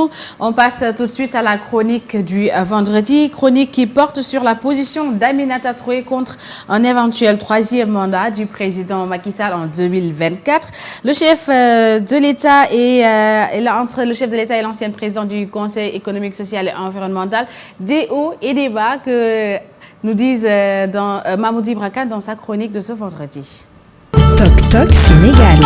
nous. On passe tout de suite à la chronique du vendredi, chronique qui porte sur la position d'Aminata Touré contre un éventuel troisième mandat du président Macky Sall en 2024. Le chef de l'État entre le chef de l'État et l'ancien président du Conseil économique, social et environnemental, des hauts et des bas que nous disent Mahmoud Ibra Kane dans sa chronique de ce vendredi. Toc Toc Sénégal.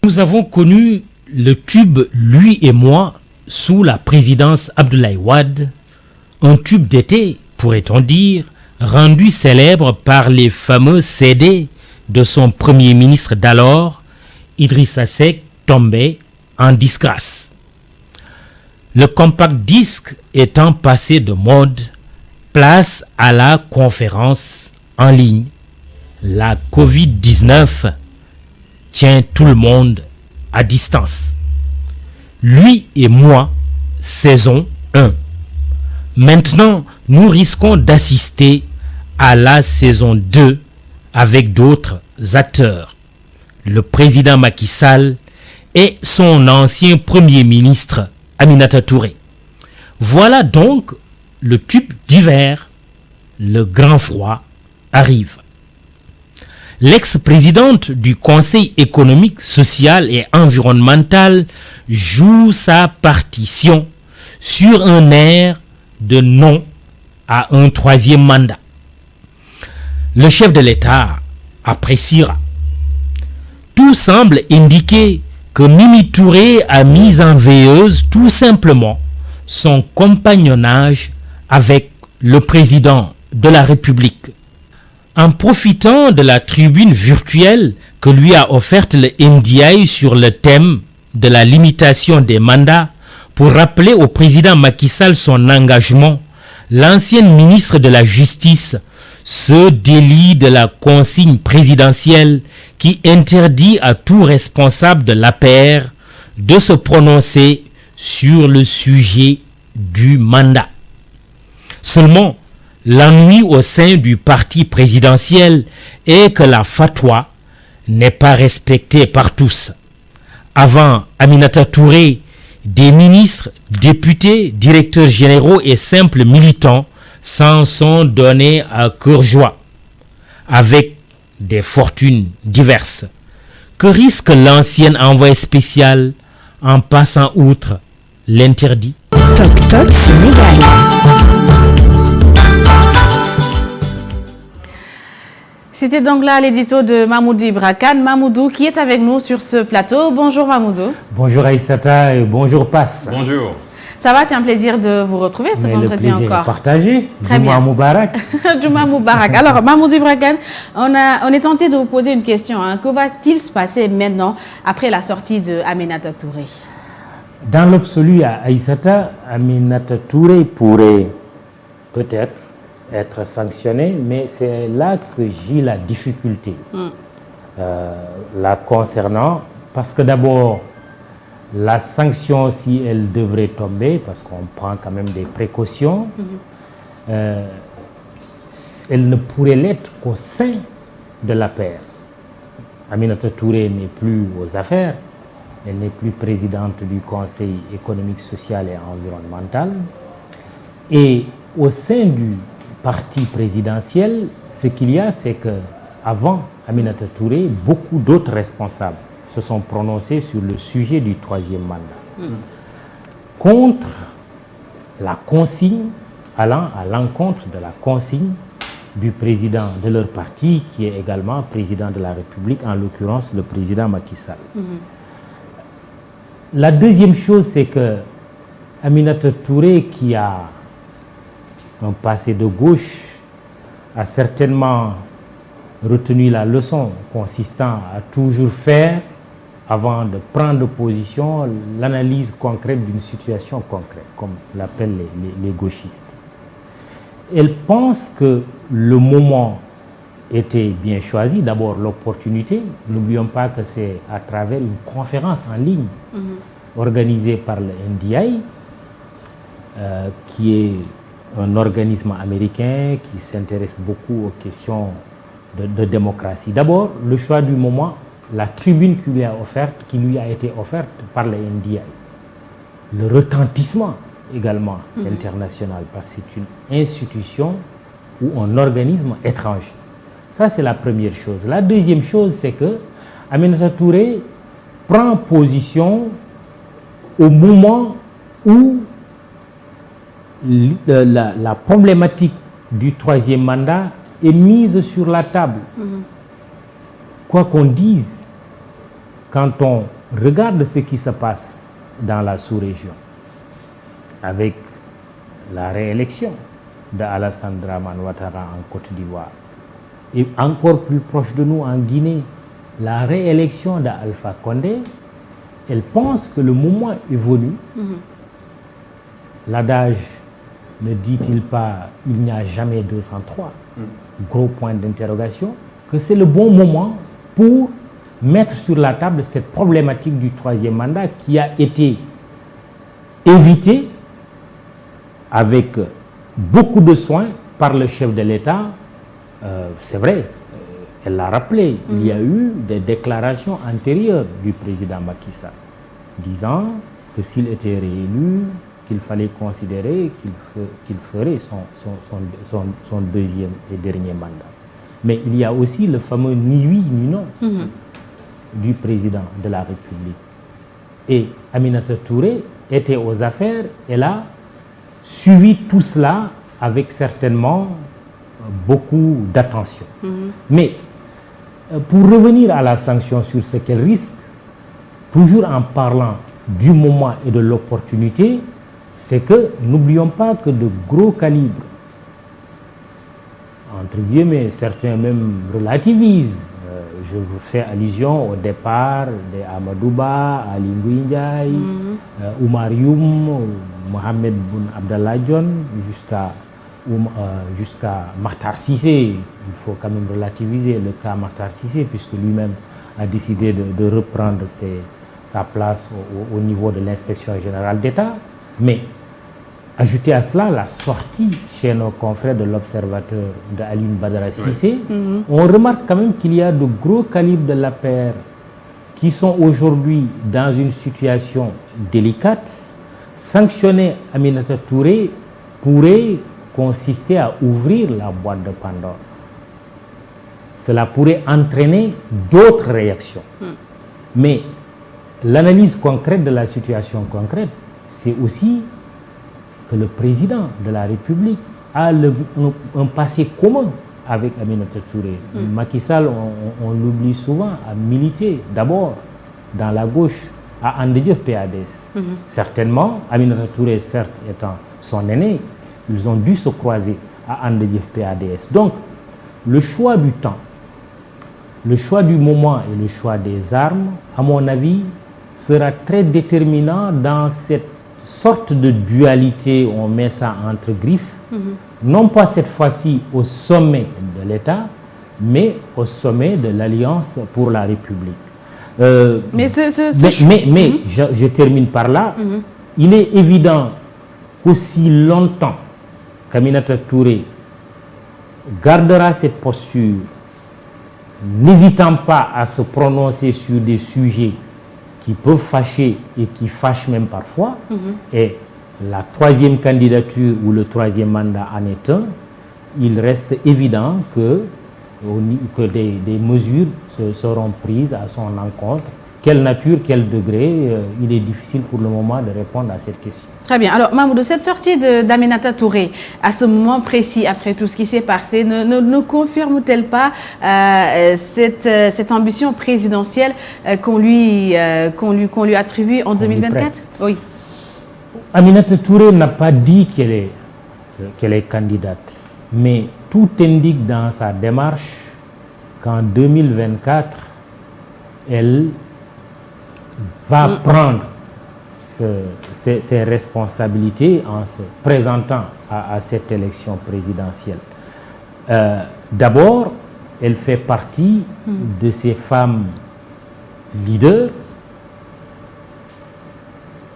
Nous avons connu le tube Lui et moi sous la présidence Abdoulaye Wade, un tube d'été, pourrait-on dire, rendu célèbre par les fameux CD de son premier ministre d'alors, Idrissa Seck, tombé en disgrâce. Le compact disque étant passé de mode, place à la conférence en ligne. La Covid-19 tient tout le monde à distance. Lui et moi, saison 1. Maintenant, nous risquons d'assister à la saison 2 avec d'autres acteurs. Le président Macky Sall et son ancien premier ministre Aminata Touré. Voilà donc le tube d'hiver. Le grand froid arrive. L'ex-présidente du Conseil économique, social et environnemental joue sa partition sur un air de non à un troisième mandat. Le chef de l'État appréciera. Tout semble indiquer que Mimi Touré a mis en veilleuse tout simplement son compagnonnage avec le président de la République. En profitant de la tribune virtuelle que lui a offerte le NDI sur le thème de la limitation des mandats, pour rappeler au président Macky Sall son engagement, l'ancienne ministre de la Justice se délie de la consigne présidentielle qui interdit à tout responsable de l'APR de se prononcer sur le sujet du mandat. Seulement, l'ennui au sein du parti présidentiel est que la fatwa n'est pas respectée par tous. Avant Aminata Touré, des ministres, députés, directeurs généraux et simples militants s'en sont donnés à cœur joie, avec des fortunes diverses. Que risque l'ancien envoyé spécial en passant outre l'interdit? Toc Toc Sénégal. C'était donc là l'édito de Mahmoud Ibra Kane. Mahmoudou qui est avec nous sur ce plateau. Bonjour Mahmoudou. Bonjour Aïssata et bonjour Pass. Bonjour. Ça va, c'est un plaisir de vous retrouver ce vendredi encore. Partagé. Très bien. Juma Moubarak. Juma Moubarak. Alors Mahmoud Ibra Kane, on est tenté de vous poser une question. Que va-t-il se passer maintenant après la sortie de Aminata Touré? Dans l'absolu, à Aïssata, Aminata Touré pourrait peut-être être sanctionné, mais c'est là que j'ai la difficulté la concernant, parce que d'abord, la sanction, si elle devrait tomber, parce qu'on prend quand même des précautions, elle ne pourrait l'être qu'au sein de l'APR. Aminata Touré n'est plus aux affaires, elle n'est plus présidente du Conseil économique, social et environnemental, et au sein du parti présidentiel, ce qu'il y a, c'est que avant Aminata Touré, beaucoup d'autres responsables se sont prononcés sur le sujet du troisième mandat, contre la consigne, allant à l'encontre de la consigne du président de leur parti, qui est également président de la République, en l'occurrence le président Macky Sall. La deuxième chose, c'est que Aminata Touré, qui a un passé de gauche, a certainement retenu la leçon consistant à toujours faire, avant de prendre position, l'analyse concrète d'une situation concrète, comme l'appellent les gauchistes. Elle pense que le moment était bien choisi. D'abord, l'opportunité. N'oublions pas que c'est à travers une conférence en ligne organisée par le NDI, qui est un organisme américain qui s'intéresse beaucoup aux questions de démocratie. D'abord, le choix du moment la tribune qui lui a été offerte par les NDI, le retentissement également international, parce que c'est une institution ou un organisme étranger. Ça, c'est la première chose. La deuxième chose, c'est que Aminata Touré prend position au moment où la problématique du troisième mandat est mise sur la table. Quoi qu'on dise, quand on regarde ce qui se passe dans la sous-région, avec la réélection d'Alassane Dramane Ouattara en Côte d'Ivoire, et encore plus proche de nous en Guinée, la réélection d'Alpha Condé, elle pense que le moment est venu. L'adage ne dit-il pas il n'y a jamais 203, gros point d'interrogation, que c'est le bon moment pour mettre sur la table cette problématique du troisième mandat qui a été évitée avec beaucoup de soins par le chef de l'État. C'est vrai, elle l'a rappelé, il y a eu des déclarations antérieures du président Macky Sall disant que s'il était réélu, qu'il fallait considérer qu'il ferait son deuxième et dernier mandat. Mais il y a aussi le fameux ni oui ni non du président de la République. Et Aminata Touré était aux affaires, elle a suivi tout cela avec certainement beaucoup d'attention. Mais pour revenir à la sanction sur ce qu'elle risque, toujours en parlant du moment et de l'opportunité, c'est que n'oublions pas que de gros calibres, entre guillemets, certains même relativisent. Je vous fais allusion au départ de Amadouba, Ali Ngouille, Oumar Youm, Mohamed Boun Abdallah Dionne, jusqu'à Makhtar Cissé. Il faut quand même relativiser le cas Makhtar Cissé, puisque lui-même a décidé de reprendre sa place au niveau de l'inspection générale d'État. Mais ajouter à cela la sortie chez nos confrères de l'Observateur d'Aline Badara Cissé, on remarque quand même qu'il y a de gros calibres de l'APR qui sont aujourd'hui dans une situation délicate. Sanctionner Aminata Touré pourrait consister à ouvrir la boîte de Pandore. Cela pourrait entraîner d'autres réactions. Mais l'analyse concrète de la situation concrète, c'est aussi que le président de la République a un passé commun avec Aminata Touré. Macky Sall, on l'oublie souvent, a milité d'abord dans la gauche à Andedjeuf PADS. Certainement, Aminata Touré, certes étant son aîné, ils ont dû se croiser à Andedjeuf PADS. Donc, le choix du temps, le choix du moment et le choix des armes, à mon avis, sera très déterminant dans cette sorte de dualité où on met ça entre griffes, non pas cette fois-ci au sommet de l'État, mais au sommet de l'Alliance pour la République. Mais je termine par là. Il est évident qu'aussi longtemps qu'Aminata Touré gardera cette posture, n'hésitant pas à se prononcer sur des sujets qui peuvent fâcher et qui fâchent même parfois, et la troisième candidature ou le troisième mandat en est un, il reste évident que des mesures seront prises à son encontre. Quelle nature, quel degré, il est difficile pour le moment de répondre à cette question. Très bien. Alors, Mamoudou, cette sortie d'Aminata Touré, à ce moment précis, après tout ce qui s'est passé, ne confirme-t-elle pas cette ambition présidentielle qu'on lui attribue en 2024? Oui. Aminata Touré n'a pas dit qu'elle est candidate, mais tout indique dans sa démarche qu'en 2024, elle va prendre ses responsabilités en se présentant à cette élection présidentielle. D'abord, elle fait partie de ces femmes leaders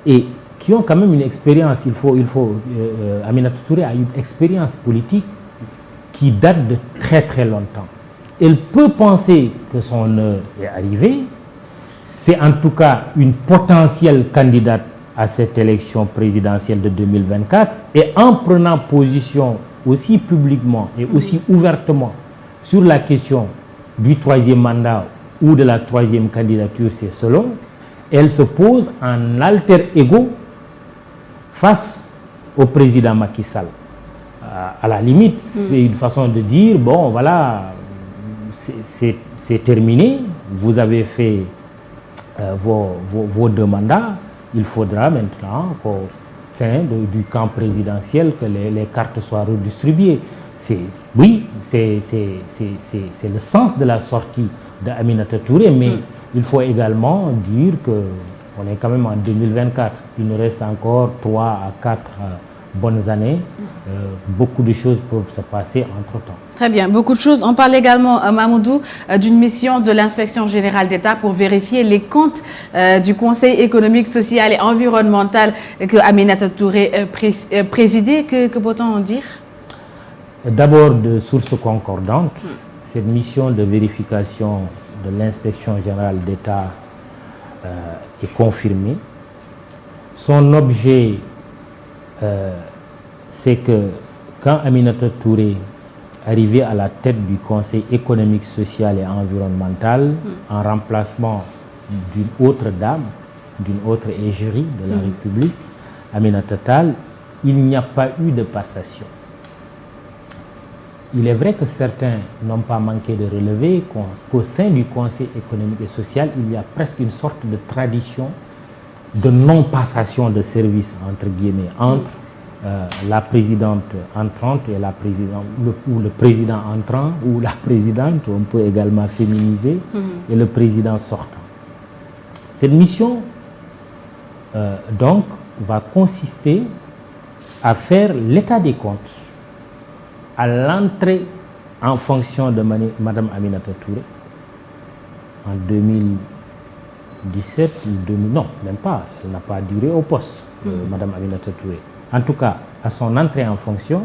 et qui ont quand même une expérience. Aminata Touré a une expérience politique qui date de très très longtemps. elle peut penser que son heure est arrivée. C'est en tout cas une potentielle candidate à cette élection présidentielle de 2024 et en prenant position aussi publiquement et aussi ouvertement sur la question du troisième mandat ou de la troisième candidature, c'est selon, elle se pose en alter ego face au président Macky Sall. À la limite, c'est une façon de dire, bon voilà, c'est terminé, vous avez fait vos 2 mandats, il faudra maintenant qu'au sein du camp présidentiel que les cartes soient redistribuées. Oui, c'est le sens de la sortie d'Aminata Touré, mais il faut également dire qu'on est quand même en 2024. Il nous reste encore 3 à 4 bonnes années. Beaucoup de choses peuvent se passer entre-temps. Très bien, beaucoup de choses. On parle également, Mamoudou, d'une mission de l'inspection générale d'État pour vérifier les comptes du Conseil économique, social et environnemental que Aminata Touré présidait. Que peut-on en dire? D'abord, de sources concordantes, cette mission de vérification de l'inspection générale d'État est confirmée. Son objet, c'est que quand Aminata Touré arrivait à la tête du Conseil économique, social et environnemental, en remplacement d'une autre dame, d'une autre égérie de la République, Aminata Tall, il n'y a pas eu de passation. Il est vrai que certains n'ont pas manqué de relever qu'au sein du Conseil économique et social, il y a presque une sorte de tradition de non-passation de service, entre guillemets, entre la présidente entrante et la présidente, ou le président entrant, ou la présidente, on peut également féminiser, et le président sortant. Cette mission, donc, va consister à faire l'état des comptes à l'entrée en fonction de Mme Aminata Touré en 2017 ou 2000, non, même pas, elle n'a pas duré au poste, Mme Aminata Touré. En tout cas, à son entrée en fonction,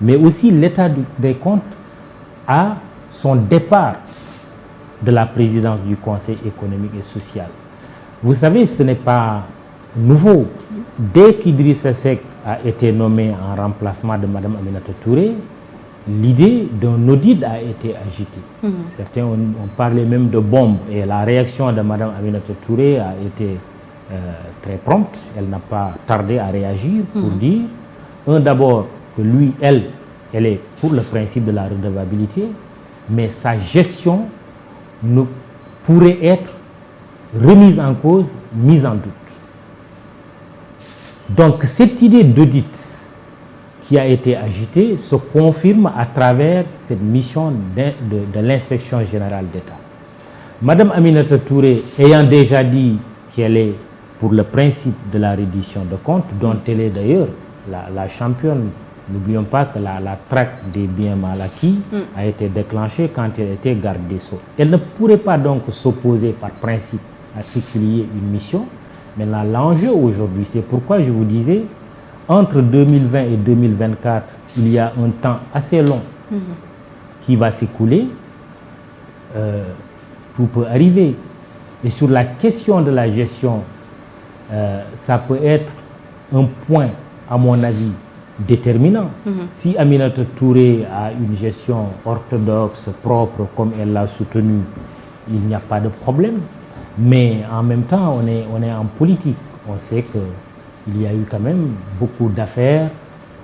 mais aussi l'état des comptes à son départ de la présidence du Conseil économique et social. Vous savez, ce n'est pas nouveau. Dès qu'Idrissa Seck a été nommé en remplacement de Mme Aminata Touré, l'idée d'un audit a été agitée. Certains ont parlé même de bombe, et la réaction de Mme Aminata Touré a été très prompte. Elle n'a pas tardé à réagir pour dire, d'abord, que lui, elle est pour le principe de la redevabilité, mais sa gestion ne pourrait être remise en cause, mise en doute. Donc cette idée d'audit qui a été agitée se confirme à travers cette mission de l'inspection générale d'État. Madame Aminata Touré ayant déjà dit qu'elle est pour le principe de la reddition de comptes, dont elle est d'ailleurs la championne. N'oublions pas que la traque des biens mal acquis a été déclenchée quand elle était garde des Sceaux. Elle ne pourrait pas donc s'opposer par principe à ce qu'il y ait une mission. Maintenant, l'enjeu aujourd'hui, c'est pourquoi je vous disais, entre 2020 et 2024, il y a un temps assez long qui va s'écouler. Tout peut arriver. Et sur la question de la gestion, ça peut être un point, à mon avis, déterminant. Si Aminata Touré a une gestion orthodoxe, propre, comme elle l'a soutenu, il n'y a pas de problème. Mais en même temps, on est en politique. On sait qu'il y a eu quand même beaucoup d'affaires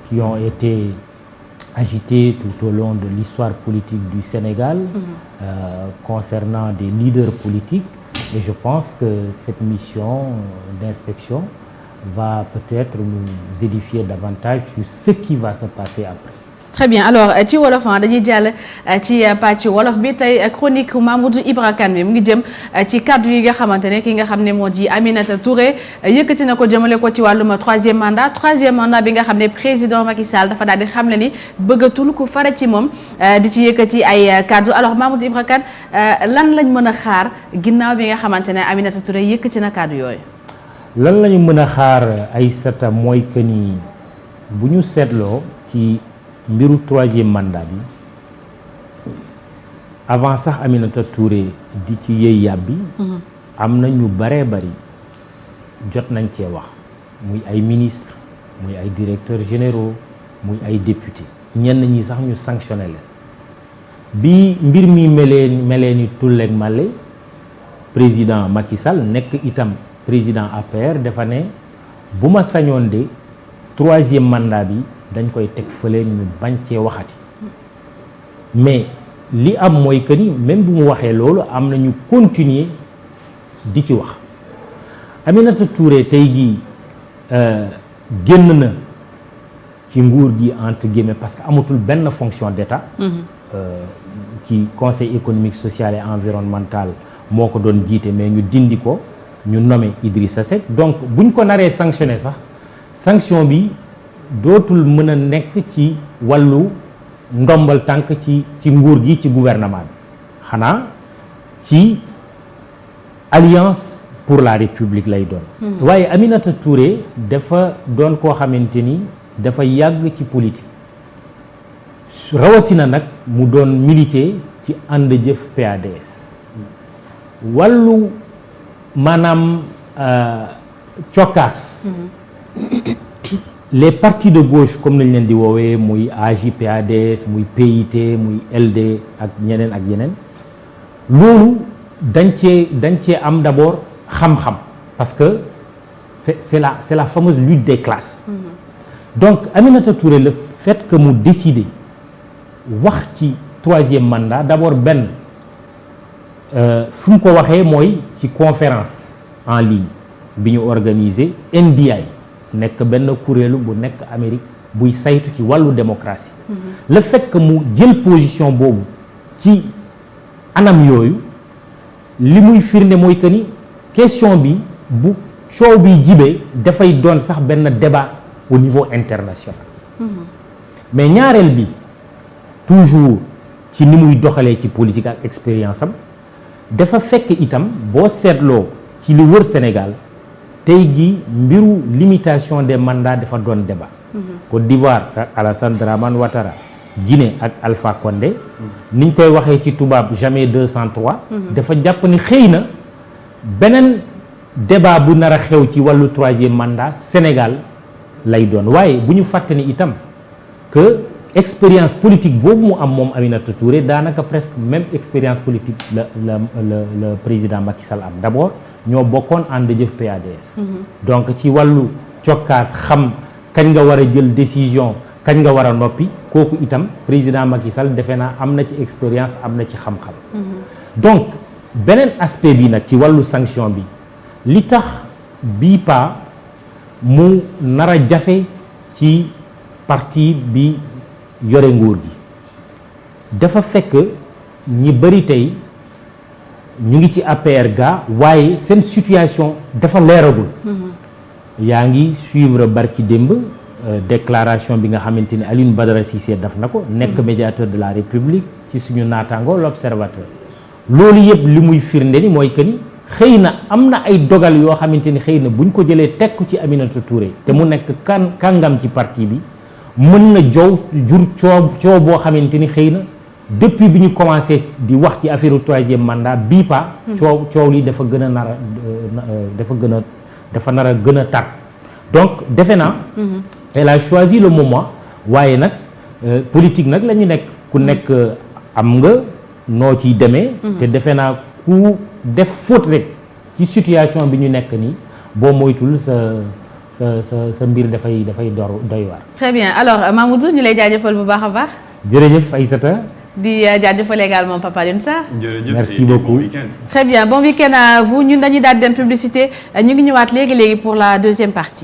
qui ont été agitées tout au long de l'histoire politique du Sénégal concernant des leaders politiques. Et je pense que cette mission d'inspection va peut-être nous édifier davantage sur ce qui va se passer après. Très bien. Alors, ci wolof dañuy jàll ci pàcc wolof bi tey chronique Mamoudou Ibra Kane bi mu ngi jëm ci kaddu yi nga xamante ne ki nga xam ne moo di Aminata Touré yëkkati na ko jëmale ko ci wàllum troisième mandat bi nga xam ne président Macky Sall dafa daal di xam le ni bëggatul ku fare ci moom di ci yëkkati ay kaddu. Alors Mamoudou Ibra Kane lan lañ mën a xaar ginnaaw bi nga xamante ne Aminata Touré yëkkati na kaddu yooyu. lan lañu mën a xaar Aïssata mooy que ni bu ñu seetloo ci mbiru troisième mandat bi avant sax Aminata Touré di ci yëy yàbbi am na ñu baree bari jot nañ cee wax muy ay ministre muy ay directeurs généraux muy ay députés ñenn ñi sax ñu sanctionné leen bi mbir mi melee ni tulleeg màlle président Macky Sall nekk itam président APR dafa ne bu ma sañoon de 3e mandat bi dañ koy teg fële ñu bañ cee waxati mais li am mooy que ni même bu mu waxee loolu am na ñu continuer di ci wax Aminata Touré tey jii génn na ci nguur gi entre guillemets parce que amatul benn fonction d'État ci conseil économique social et environnemental moo ko doon jiite mais ñu dindi ko ñu nommé Idrissa Seck donc buñ ko naree sanctionné sax sanction bi dootul mën a nekk ci wàllu ndombal tànk ci nguur gi ci gouvernement bi xanaa ci alliance pour la république lay doon waaye Aminata Touré dafa doon koo xamante ni dafa yàgg ci politique rawatina nag mu doon militer ci ànd jëf PADS wàllu maanaam cokkaas les partis de gauche comme nañ leen di woowee muy AJ/PADS muy PIT muy LD ak ñeneen ak yeneen loolu dañ cee am d'abord xam-xam parce que c'est la fameuse lutte des classes donc Aminata Touré le fait que mu décider wax ci 3e mandat d'abord benn fu mu ko waxee mooy ci conférence en ligne bi ñu organisé NDI nekk benn kuréelu bu nekk Amérique buy saytu ci wàllu démocratie le fait que mu jël position boobu ci anam yooyu li muy firnde mooy que ni question bi bu coow bi jibee dafay doon sax benn débat au niveau international mais ñaareel bi toujours ci ni muy doxalee ci politique ak expérience am dafa fekk itam boo seetloo ci li wër Sénégal tey gi mbiru limitation des mandats dafa doon débat Côte d'Ivoire ak Alassane Dramane Ouattara Guinée ak Alpha Condé niñ koy waxee ci tubaab jamais 203 dafa jàpp ni xëy na beneen débat bu nar a xew ci wàllu 3e mandat Sénégal lay doon waaye bu ñu fàtte ni itam que expérience politique boobu mu am moom Aminata Touré daanaka presque même expérience politique la président Macky Sall am d'abord ñoo bokkoon ànd jëf PADS donc ci wàllu cokkaas xam kañ nga war a jël décision kañ nga war a noppi kooku itam président Macky Sall defe naa am na ci expérience am na ci xam-xam donc beneen aspect bi nag ci wàllu sanction bi li tax bii pa mu nar a jafe ci parti bi yore nguur gi dafa fekk ñi bari tey ñu ngi ci APR ga waaye seen situation dafa leeragul yaa ngi suivre barki démb déclaration bi nga xamante ni Alioune Badara Cissé daf na ko nekk médiateur de la République ci suñu naataango l'Observateur loolu yëpp li muy firnde ni mooy que ni xëy na am na ay dogal yoo xamante ni xëy na buñ ko jëlee teg ko ci Aminata Touré te mu nekk kàngam ci parti bi mën na jur coow boo xamante ni xëy na depuis bi ñu commencé di wax ci affaire 3e mandat bii pa coow li dafa gën a nar a dafa nar a gën a tar donc defe naa elle a choisi le moment waaye nag politique nag la ñu nekk ku nekk am nga noo ciy demee te defe naa ku def faute rek ci situation bi ñu nekk nii boo moytul sa mbir dafay doy waar. Très bien alors Mamoudou ñu lay jaajëfal bu baax a baax. jërëjëf Aïssata. di jaajëfal également Papa Alioune Sarr. jërëjëf merci beaucoup. Très bien bon week-end à vous ñun dañuy daal dem publicité ñu ngi ñëwaat léegi pour la deuxième partie.